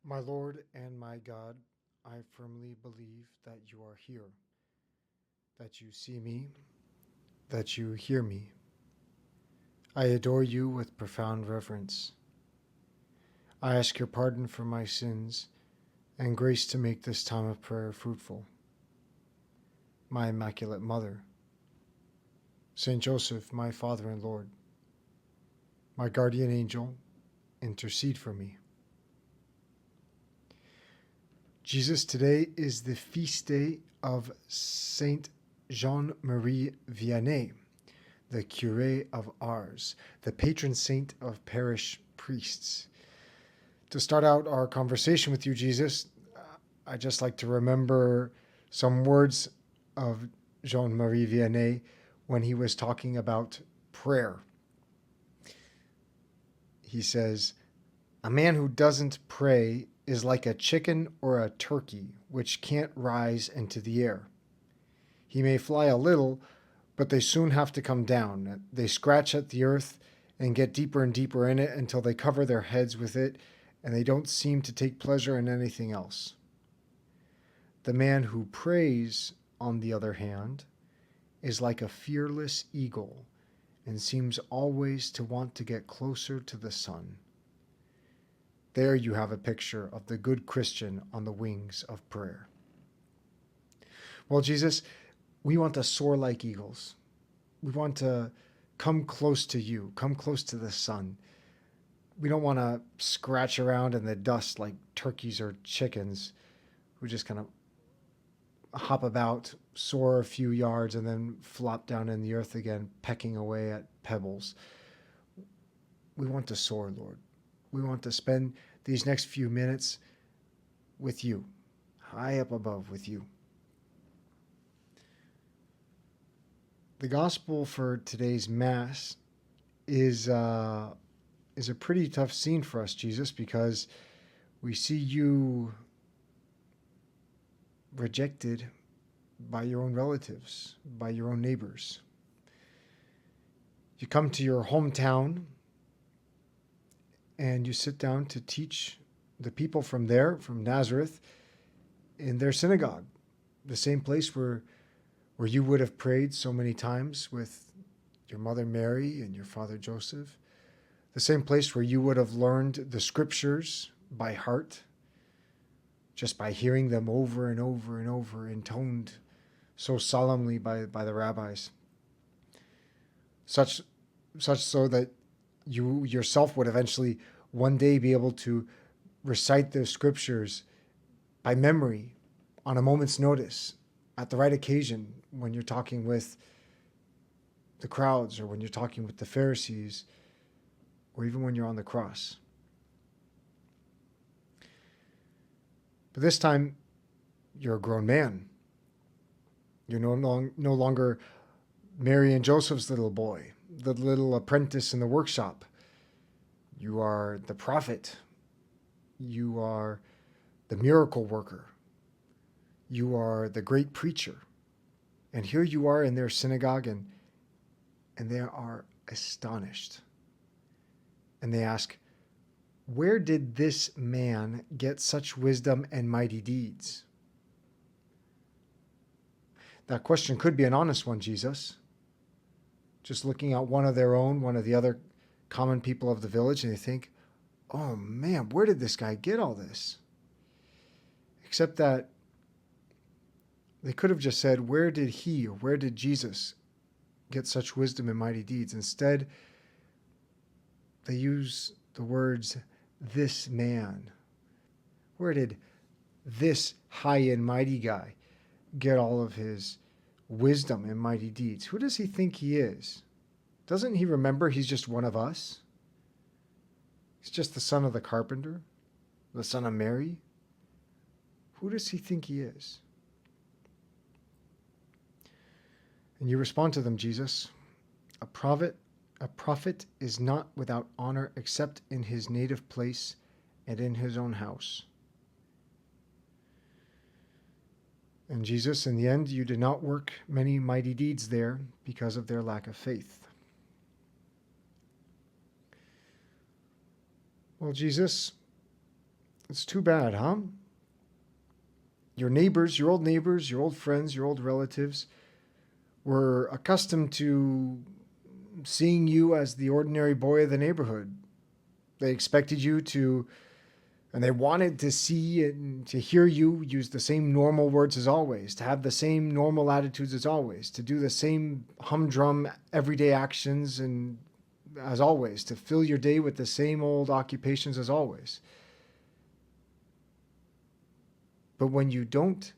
My Lord and my God, I firmly believe that you are here, that you see me, that you hear me. I adore you with profound reverence. I ask your pardon for my sins and grace to make this time of prayer fruitful. My Immaculate Mother, Saint Joseph, my Father and Lord, my guardian angel, intercede for me. Jesus, today is the feast day of Saint Jean-Marie Vianney, the curé of Ars, the patron saint of parish priests. To start out our conversation with you, Jesus, I'd just like to remember some words of Jean-Marie Vianney when he was talking about prayer. He says, "A man who doesn't pray is like a chicken or a turkey which can't rise into the air. He may fly a little, but they soon have to come down. They scratch at the earth and get deeper and deeper in it until they cover their heads with it, and they don't seem to take pleasure in anything else. The man who prays, on the other hand, is like a fearless eagle and seems always to want to get closer to the sun." There you have a picture of the good Christian on the wings of prayer. Well, Jesus, we want to soar like eagles. We want to come close to you, come close to the sun. We don't want to scratch around in the dust like turkeys or chickens who just kind of hop about, soar a few yards, and then flop down in the earth again, pecking away at pebbles. We want to soar, Lord. We want to spend these next few minutes with you, high up above with you. The gospel for today's Mass is a pretty tough scene for us, Jesus, because we see you rejected by your own relatives, by your own neighbors. You come to your hometown and you sit down to teach the people from there, from Nazareth, in their synagogue, the same place where you would have prayed so many times with your mother Mary and your father Joseph, the same place where you would have learned the scriptures by heart, just by hearing them over and over and over, intoned so solemnly by the rabbis, such so that you yourself would eventually one day be able to recite the scriptures by memory on a moment's notice at the right occasion when you're talking with the crowds or when you're talking with the Pharisees or even when you're on the cross. But this time, you're a grown man. You're no longer Mary and Joseph's little boy, the little apprentice in the workshop. You are the prophet. You are the miracle worker. You are the great preacher. And here you are in their synagogue, and they are astonished. And they ask, "Where did this man get such wisdom and mighty deeds?" That question could be an honest one, Jesus. Just looking at one of their own, one of the other common people of the village, and they think, "Oh man, where did this guy get all this?" Except that they could have just said, "Where did he or where did Jesus get such wisdom and mighty deeds?" Instead, they use the words, "this man." Where did this high and mighty guy get all of his wisdom and mighty deeds? Who does he think he is? Doesn't he remember he's just one of us? He's just the son of the carpenter, the son of Mary. Who does he think he is? And you respond to them, Jesus, a prophet is not without honor except in his native place and in his own house. And Jesus, in the end, you did not work many mighty deeds there because of their lack of faith. Well, Jesus, It's too bad, huh? Your neighbors, your old friends, your old relatives were accustomed to seeing you as the ordinary boy of the neighborhood. They expected you to, and they wanted to see and to hear you use the same normal words as always, to have the same normal attitudes as always, to do the same humdrum everyday actions and as always, to fill your day with the same old occupations as always. But when you don't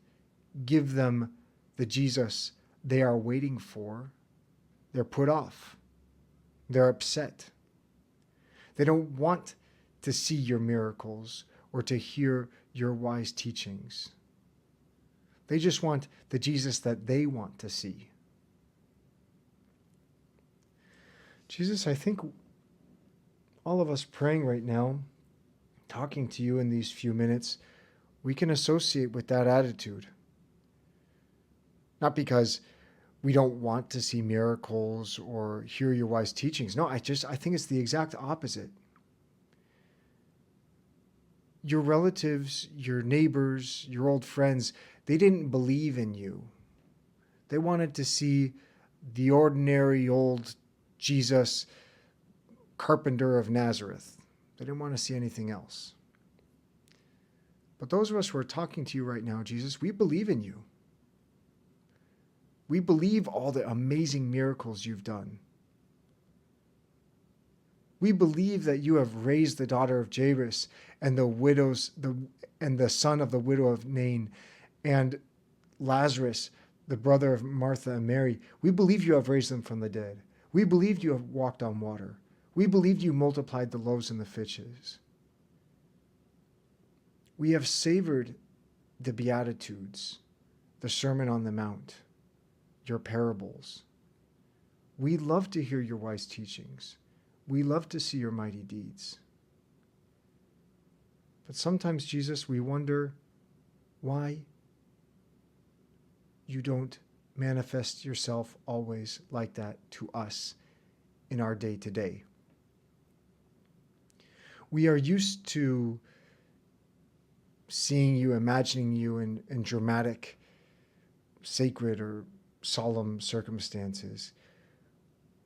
give them the Jesus they are waiting for, they're put off. They're upset. They don't want to see your miracles or to hear your wise teachings. They just want the Jesus that they want to see. Jesus, I think all of us praying right now, talking to you in these few minutes, we can associate with that attitude. Not because we don't want to see miracles or hear your wise teachings. No, I think it's the exact opposite. Your relatives, your neighbors, your old friends, they didn't believe in you. They wanted to see the ordinary old Jesus, carpenter of Nazareth. They didn't want to see anything else. But those of us who are talking to you right now, Jesus, we believe in you. We believe all the amazing miracles you've done. We believe that you have raised the daughter of Jairus and the son of the widow of Nain and Lazarus, the brother of Martha and Mary. We believe you have raised them from the dead. We believe you have walked on water. We believe you multiplied the loaves and the fishes. We have savored the Beatitudes, the Sermon on the Mount, your parables. We love to hear your wise teachings. We love to see your mighty deeds. But sometimes, Jesus, we wonder why you don't manifest yourself always like that to us in our day-to-day. We are used to seeing you, imagining you in dramatic, sacred, or solemn circumstances.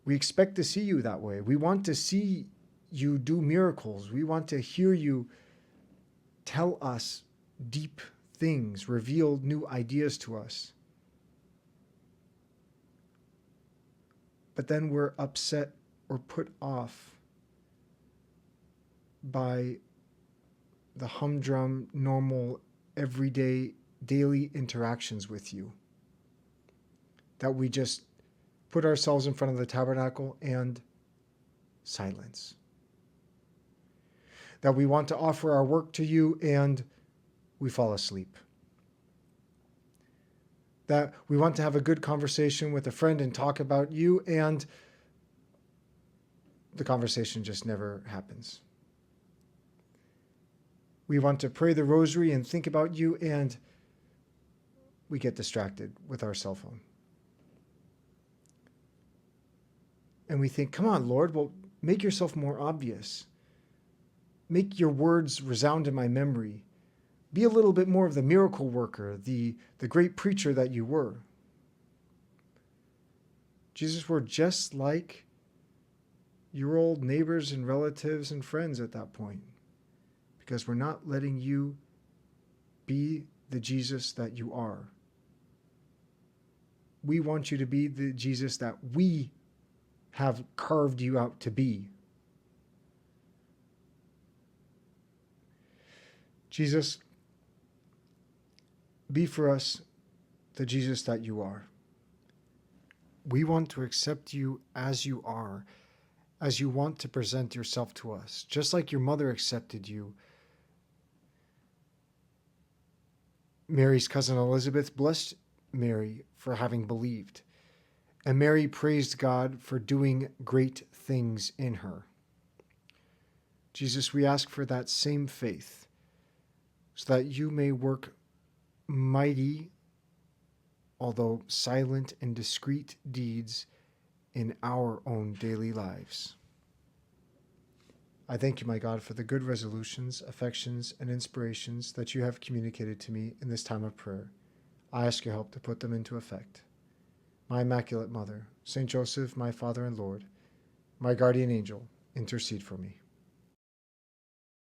We expect to see you that way. We want to see you do miracles. We want to hear you tell us deep things, reveal new ideas to us. But then we're upset or put off by the humdrum, normal, everyday, daily interactions with you. That we just put ourselves in front of the tabernacle and silence. That we want to offer our work to you and we fall asleep. That we want to have a good conversation with a friend and talk about you and the conversation just never happens. We want to pray the rosary and think about you and we get distracted with our cell phone. And we think, come on, Lord, well, make yourself more obvious. Make your words resound in my memory. Be a little bit more of the miracle worker, the great preacher that you were. Jesus, we're just like your old neighbors and relatives and friends at that point, because we're not letting you be the Jesus that you are. We want you to be the Jesus that we have carved you out to be. Jesus, be for us the Jesus that you are. We want to accept you as you are, as you want to present yourself to us, just like your mother accepted you. Mary's cousin Elizabeth blessed Mary for having believed, and Mary praised God for doing great things in her. Jesus, we ask for that same faith, so that you may work mighty, although silent and discreet deeds in our own daily lives. I thank you, my God, for the good resolutions, affections, and inspirations that you have communicated to me in this time of prayer. I ask your help to put them into effect. My Immaculate Mother, Saint Joseph, my Father and Lord, my guardian angel, intercede for me.